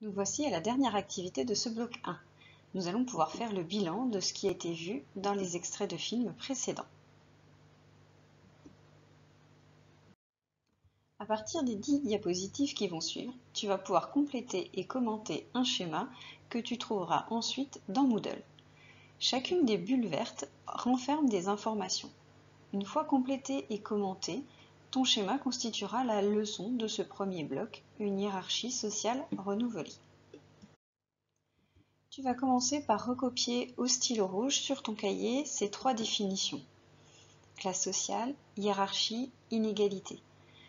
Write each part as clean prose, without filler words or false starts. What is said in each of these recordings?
Nous voici à la dernière activité de ce bloc 1. Nous allons pouvoir faire le bilan de ce qui a été vu dans les extraits de films précédents. À partir des 10 diapositives qui vont suivre, tu vas pouvoir compléter et commenter un schéma que tu trouveras ensuite dans Moodle. Chacune des bulles vertes renferme des informations. Une fois complété et commenté, ton schéma constituera la leçon de ce premier bloc, une hiérarchie sociale renouvelée. Tu vas commencer par recopier au stylo rouge sur ton cahier ces 3 définitions. Classe sociale, hiérarchie, inégalité.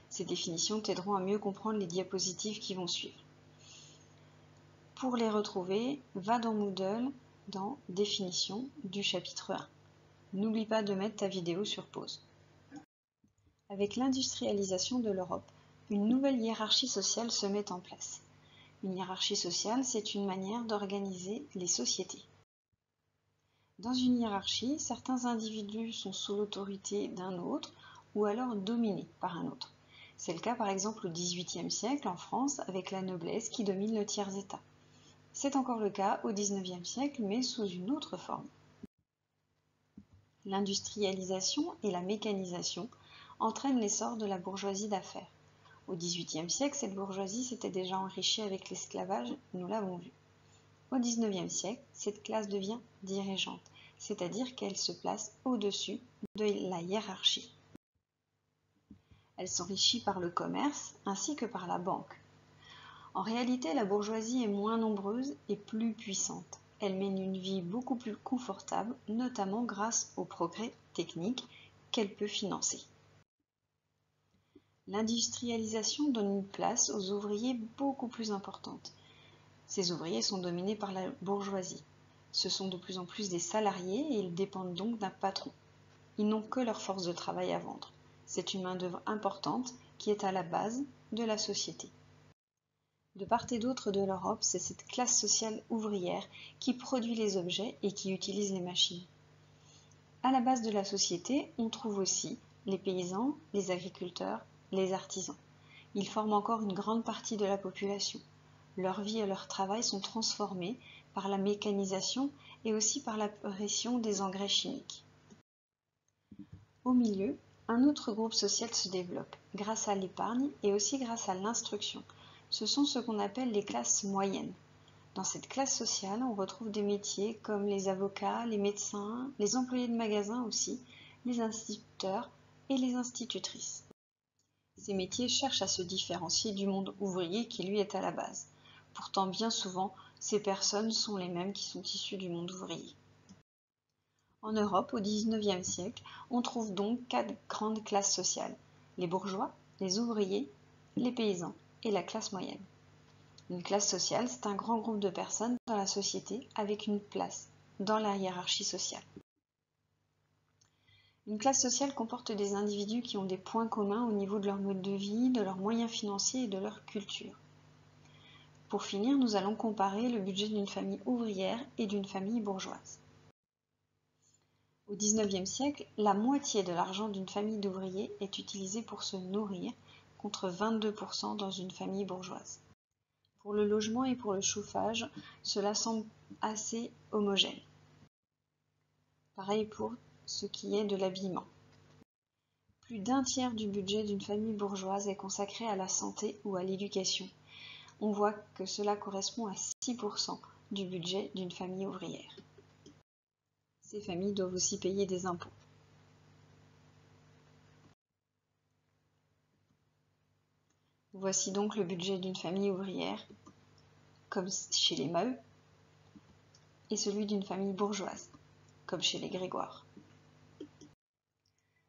Ces définitions t'aideront à mieux comprendre les diapositives qui vont suivre. Pour les retrouver, va dans Moodle, dans Définitions du chapitre 1. N'oublie pas de mettre ta vidéo sur pause. Avec l'industrialisation de l'Europe, une nouvelle hiérarchie sociale se met en place. Une hiérarchie sociale, c'est une manière d'organiser les sociétés. Dans une hiérarchie, certains individus sont sous l'autorité d'un autre ou alors dominés par un autre. C'est le cas par exemple au XVIIIe siècle en France avec la noblesse qui domine le tiers-état. C'est encore le cas au XIXe siècle mais sous une autre forme. L'industrialisation et la mécanisation entraînent l'essor de la bourgeoisie d'affaires. Au XVIIIe siècle, cette bourgeoisie s'était déjà enrichie avec l'esclavage, nous l'avons vu. Au XIXe siècle, cette classe devient dirigeante, c'est-à-dire qu'elle se place au-dessus de la hiérarchie. Elle s'enrichit par le commerce ainsi que par la banque. En réalité, la bourgeoisie est moins nombreuse et plus puissante. Elle mène une vie beaucoup plus confortable, notamment grâce aux progrès techniques qu'elle peut financer. L'industrialisation donne une place aux ouvriers beaucoup plus importante. Ces ouvriers sont dominés par la bourgeoisie. Ce sont de plus en plus des salariés et ils dépendent donc d'un patron. Ils n'ont que leur force de travail à vendre. C'est une main-d'œuvre importante qui est à la base de la société. De part et d'autre de l'Europe, c'est cette classe sociale ouvrière qui produit les objets et qui utilise les machines. À la base de la société, on trouve aussi les paysans, les agriculteurs, les artisans. Ils forment encore une grande partie de la population. Leur vie et leur travail sont transformés par la mécanisation et aussi par l'apparition des engrais chimiques. Au milieu, un autre groupe social se développe, grâce à l'épargne et aussi grâce à l'instruction. Ce sont ce qu'on appelle les classes moyennes. Dans cette classe sociale, on retrouve des métiers comme les avocats, les médecins, les employés de magasins aussi, les instituteurs et les institutrices. Ces métiers cherchent à se différencier du monde ouvrier qui lui est à la base. Pourtant, bien souvent, ces personnes sont les mêmes qui sont issues du monde ouvrier. En Europe, au XIXe siècle, on trouve donc 4 grandes classes sociales. Les bourgeois, les ouvriers, les paysans et la classe moyenne. Une classe sociale, c'est un grand groupe de personnes dans la société avec une place dans la hiérarchie sociale. Une classe sociale comporte des individus qui ont des points communs au niveau de leur mode de vie, de leurs moyens financiers et de leur culture. Pour finir, nous allons comparer le budget d'une famille ouvrière et d'une famille bourgeoise. Au XIXe siècle, la moitié de l'argent d'une famille d'ouvriers est utilisée pour se nourrir, contre 22% dans une famille bourgeoise. Pour le logement et pour le chauffage, cela semble assez homogène. Pareil pour ce qui est de l'habillement. Plus d'un tiers du budget d'une famille bourgeoise est consacré à la santé ou à l'éducation. On voit que cela correspond à 6% du budget d'une famille ouvrière. Ces familles doivent aussi payer des impôts. Voici donc le budget d'une famille ouvrière, comme chez les Maheu, et celui d'une famille bourgeoise, comme chez les Grégoire.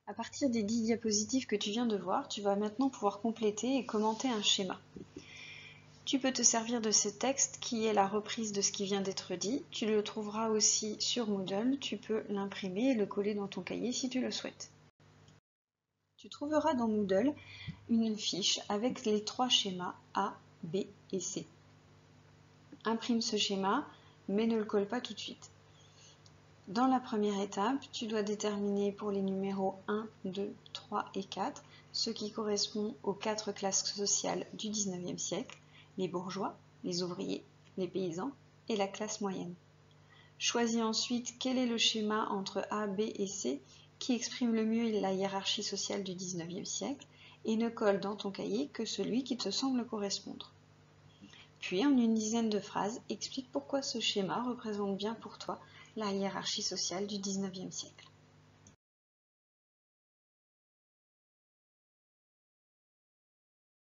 À partir des 10 diapositives que tu viens de voir, tu vas maintenant pouvoir compléter et commenter un schéma. Tu peux te servir de ce texte qui est la reprise de ce qui vient d'être dit. Tu le trouveras aussi sur Moodle. Tu peux l'imprimer et le coller dans ton cahier si tu le souhaites. Tu trouveras dans Moodle une fiche avec les 3 schémas A, B et C. Imprime ce schéma, mais ne le colle pas tout de suite. Dans la première étape, tu dois déterminer pour les numéros 1, 2, 3 et 4 ce qui correspond aux 4 classes sociales du XIXe siècle, les bourgeois, les ouvriers, les paysans et la classe moyenne. Choisis ensuite quel est le schéma entre A, B et C qui exprime le mieux la hiérarchie sociale du XIXe siècle et ne colle dans ton cahier que celui qui te semble correspondre. Puis, en une dizaine de phrases, explique pourquoi ce schéma représente bien pour toi la hiérarchie sociale du XIXe siècle.